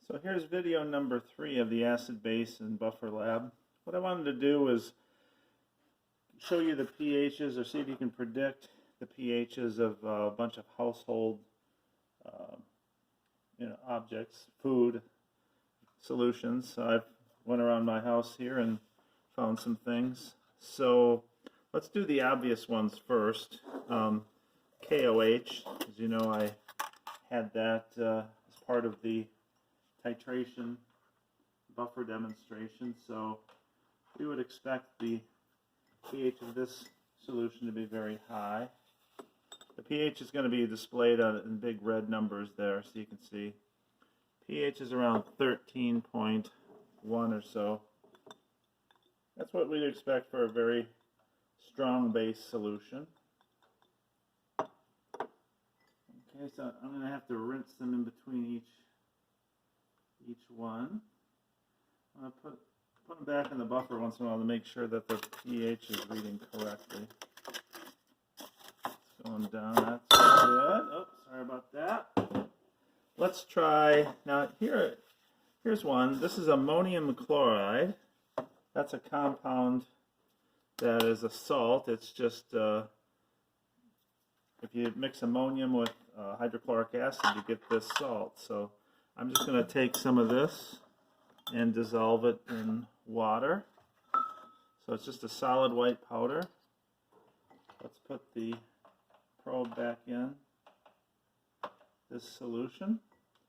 So here's video number 3 of the acid base and buffer lab. What I wanted to do is show you the pHs, or see if you can predict the pHs of a bunch of household objects, food, solutions. So I've went around my house here and found some things. So let's do the obvious ones first. KOH, as you know, I had that as part of the titration buffer demonstration, so we would expect the pH of this solution to be very high. The pH is going to be displayed in big red numbers there, so you can see pH is around 13.1 or so. That's what we'd expect for a very strong base solution. Okay, so I'm going to have to rinse them in between each one. I'm going to put them back in the buffer once in a while to make sure that the pH is reading correctly. It's going down, that's good. Oh, sorry about that. Let's try, now here's one. This is ammonium chloride. That's a compound that is a salt. It's just, if you mix ammonium with hydrochloric acid, you get this salt. So I'm just going to take some of this and dissolve it in water. So it's just a solid white powder. Let's put the probe back in this solution.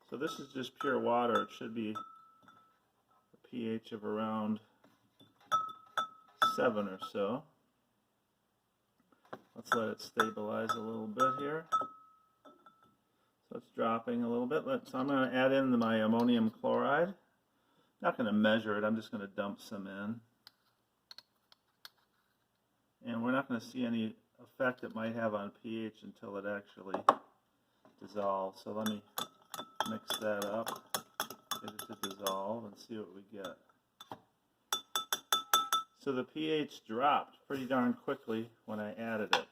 So this is just pure water. It should be a pH of around 7 or so. Let's let it stabilize a little bit here. So it's dropping a little bit. So I'm going to add in my ammonium chloride. Not going to measure it, I'm just going to dump some in. And we're not going to see any effect it might have on pH until it actually dissolves. So let me mix that up, get it to dissolve, and see what we get. So the pH dropped pretty darn quickly when I added it.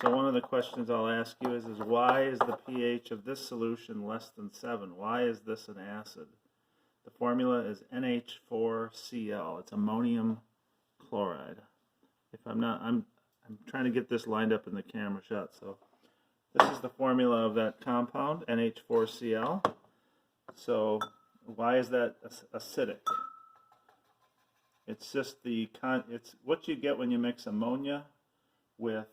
So one of the questions I'll ask you is why is the pH of this solution less than 7? Why is this an acid? The formula is NH4Cl. It's ammonium chloride. If I'm trying to get this lined up in the camera shot. So this is the formula of that compound, NH4Cl. So why is that acidic? It's just it's what you get when you mix ammonia with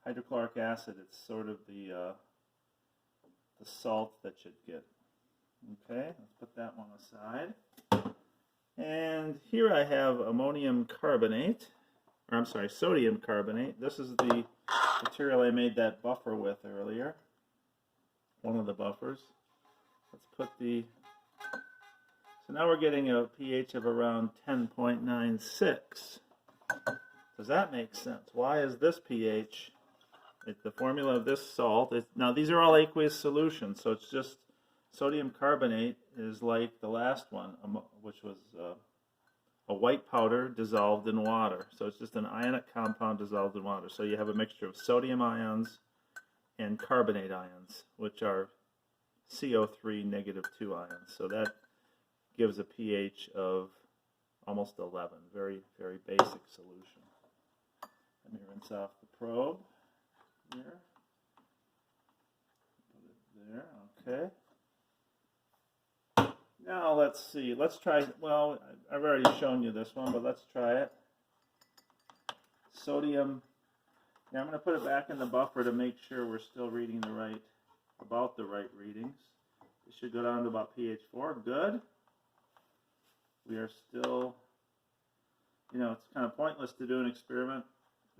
hydrochloric acid. It's sort of the salt that you'd get. Okay, let's put that one aside. And here I have ammonium carbonate, or I'm sorry, sodium carbonate. This is the material I made that buffer with earlier, one of the buffers. Let's put so now we're getting a pH of around 10.96. Does that make sense? Why is this pH, the formula of this salt, now these are all aqueous solutions, so it's just sodium carbonate is like the last one, which was a white powder dissolved in water. So it's just an ionic compound dissolved in water. So you have a mixture of sodium ions and carbonate ions, which are CO3 -2 ions. So that gives a pH of almost 11. Very, very basic solution. Let me rinse off the probe here. Put it there. Okay. Now let's see. Let's try, well, I've already shown you this one, but let's try it. Sodium. Now I'm going to put it back in the buffer to make sure we're still reading about the right readings. It should go down to about pH 4. Good. We are still, it's kind of pointless to do an experiment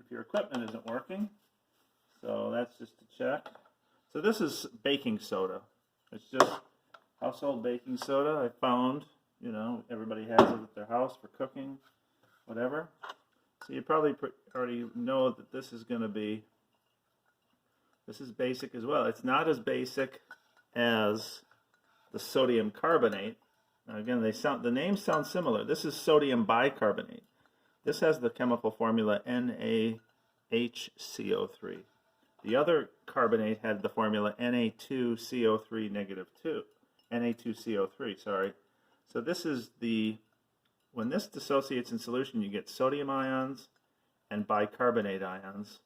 if your equipment isn't working. So that's just to check. So this is baking soda. It's just household baking soda. I found, everybody has it at their house for cooking, whatever. So you probably already know that this is basic as well. It's not as basic as the sodium carbonate. Now again, the names sound similar. This is sodium bicarbonate. This has the chemical formula NaHCO3. The other carbonate had the formula Na2CO3 -2. Na2CO3, sorry. So this is when this dissociates in solution, you get sodium ions and bicarbonate ions.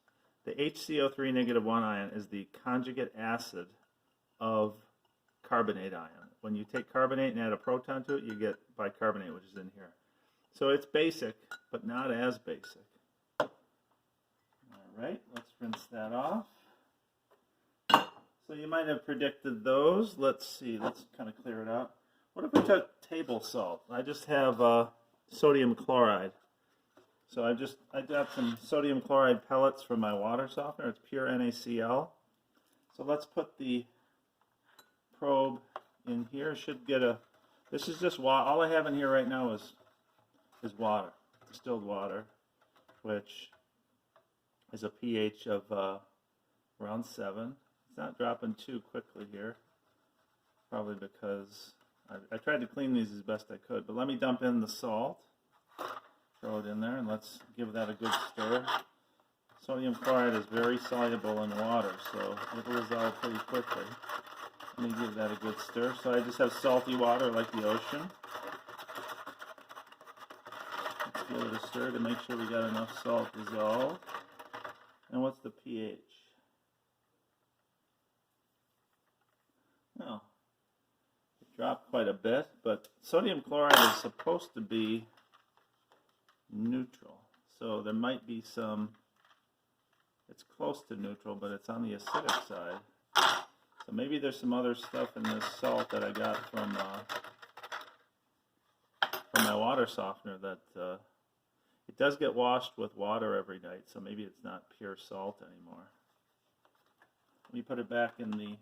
The HCO3 negative 1 ion is the conjugate acid of carbonate ion. When you take carbonate and add a proton to it, you get bicarbonate, which is in here. So it's basic, but not as basic. All right, let's rinse that off. So you might have predicted those. Let's see, let's kind of clear it out. What if we took table salt? I just have sodium chloride. So I got some sodium chloride pellets from my water softener. It's pure NaCl. So let's put the probe in here. Should get this is just water. All I have in here right now is water, distilled water, which is a pH of around 7. It's not dropping too quickly here, probably because I tried to clean these as best I could. But let me dump in the salt. Throw it in there and let's give that a good stir. Sodium chloride is very soluble in water, so it will dissolve pretty quickly. Let me give that a good stir. So I just have salty water like the ocean. Let's give it a stir to make sure we got enough salt dissolved. And what's the pH? Well, it dropped quite a bit, but sodium chloride is supposed to be neutral. So there might be some, it's close to neutral, but it's on the acidic side. So maybe there's some other stuff in this salt that I got from my water softener that it does get washed with water every night, so maybe it's not pure salt anymore. Let me put it back in the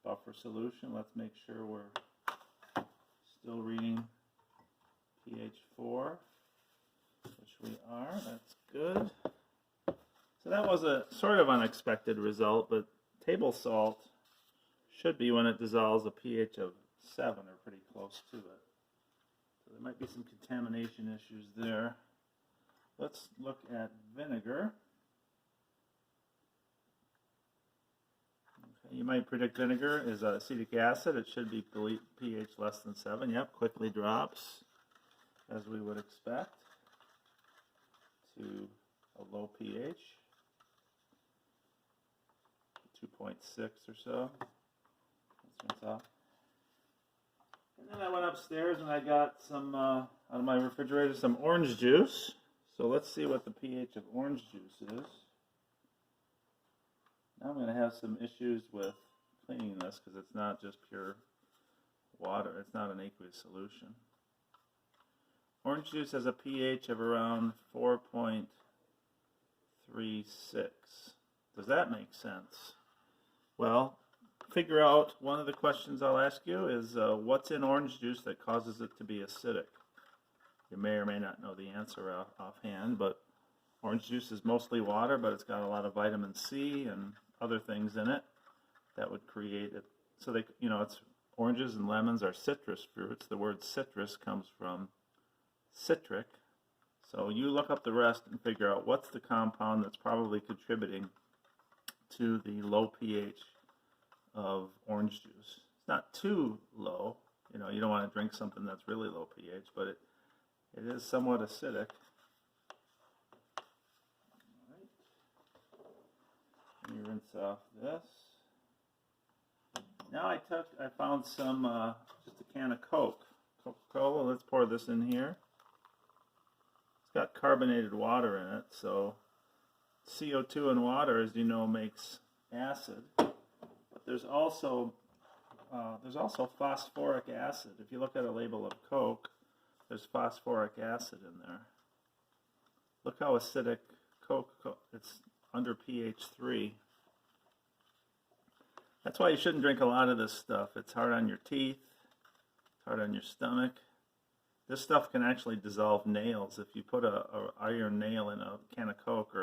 buffer solution. Let's make sure we're still reading pH 4. Which we are, that's good. So that was a sort of unexpected result, but table salt should be, when it dissolves, a pH of 7 or pretty close to it. So there might be some contamination issues there. Let's look at vinegar. Okay, you might predict vinegar is acetic acid. It should be pH less than 7. Yep, quickly drops, as we would expect, to a low pH, 2.6 or so. Let's rinse off. And then I went upstairs and I got some, out of my refrigerator, some orange juice. So let's see what the pH of orange juice is. Now I'm going to have some issues with cleaning this because it's not just pure water. It's not an aqueous solution. Orange juice has a pH of around 4.36. Does that make sense? Well, figure out, one of the questions I'll ask you is what's in orange juice that causes it to be acidic? You may or may not know the answer offhand, but orange juice is mostly water, but it's got a lot of vitamin C and other things in it that would create it. So they, it's oranges and lemons are citrus fruits. The word citrus comes from citric. So you look up the rest and figure out what's the compound that's probably contributing to the low pH of orange juice. It's not too low. You don't want to drink something that's really low pH, but it is somewhat acidic. All right. Let me rinse off this. Now I found some, just a can of Coke. Coca-Cola. Let's pour this in here. It's got carbonated water in it, so CO2 in water, as you know, makes acid. But there's also phosphoric acid. If you look at a label of Coke, there's phosphoric acid in there. Look how acidic Coke, it's under pH 3. That's why you shouldn't drink a lot of this stuff. It's hard on your teeth, it's hard on your stomach. This stuff can actually dissolve nails. If you put an iron nail in a can of Coke,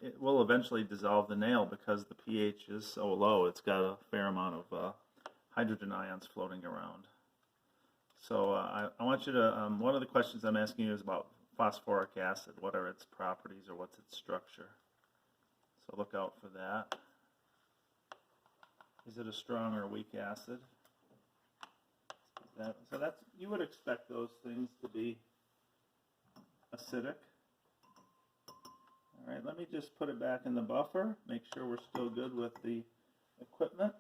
it will eventually dissolve the nail because the pH is so low. It's got a fair amount of hydrogen ions floating around. So I want you to, one of the questions I'm asking you is about phosphoric acid. What are its properties or what's its structure? So look out for that. Is it a strong or weak acid? that. So that's, you would expect those things to be acidic. All right, let me just put it back in the buffer, make sure we're still good with the equipment.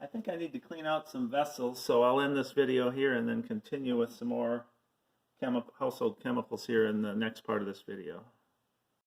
I think I need to clean out some vessels, so I'll end this video here and then continue with some more household chemicals here in the next part of this video.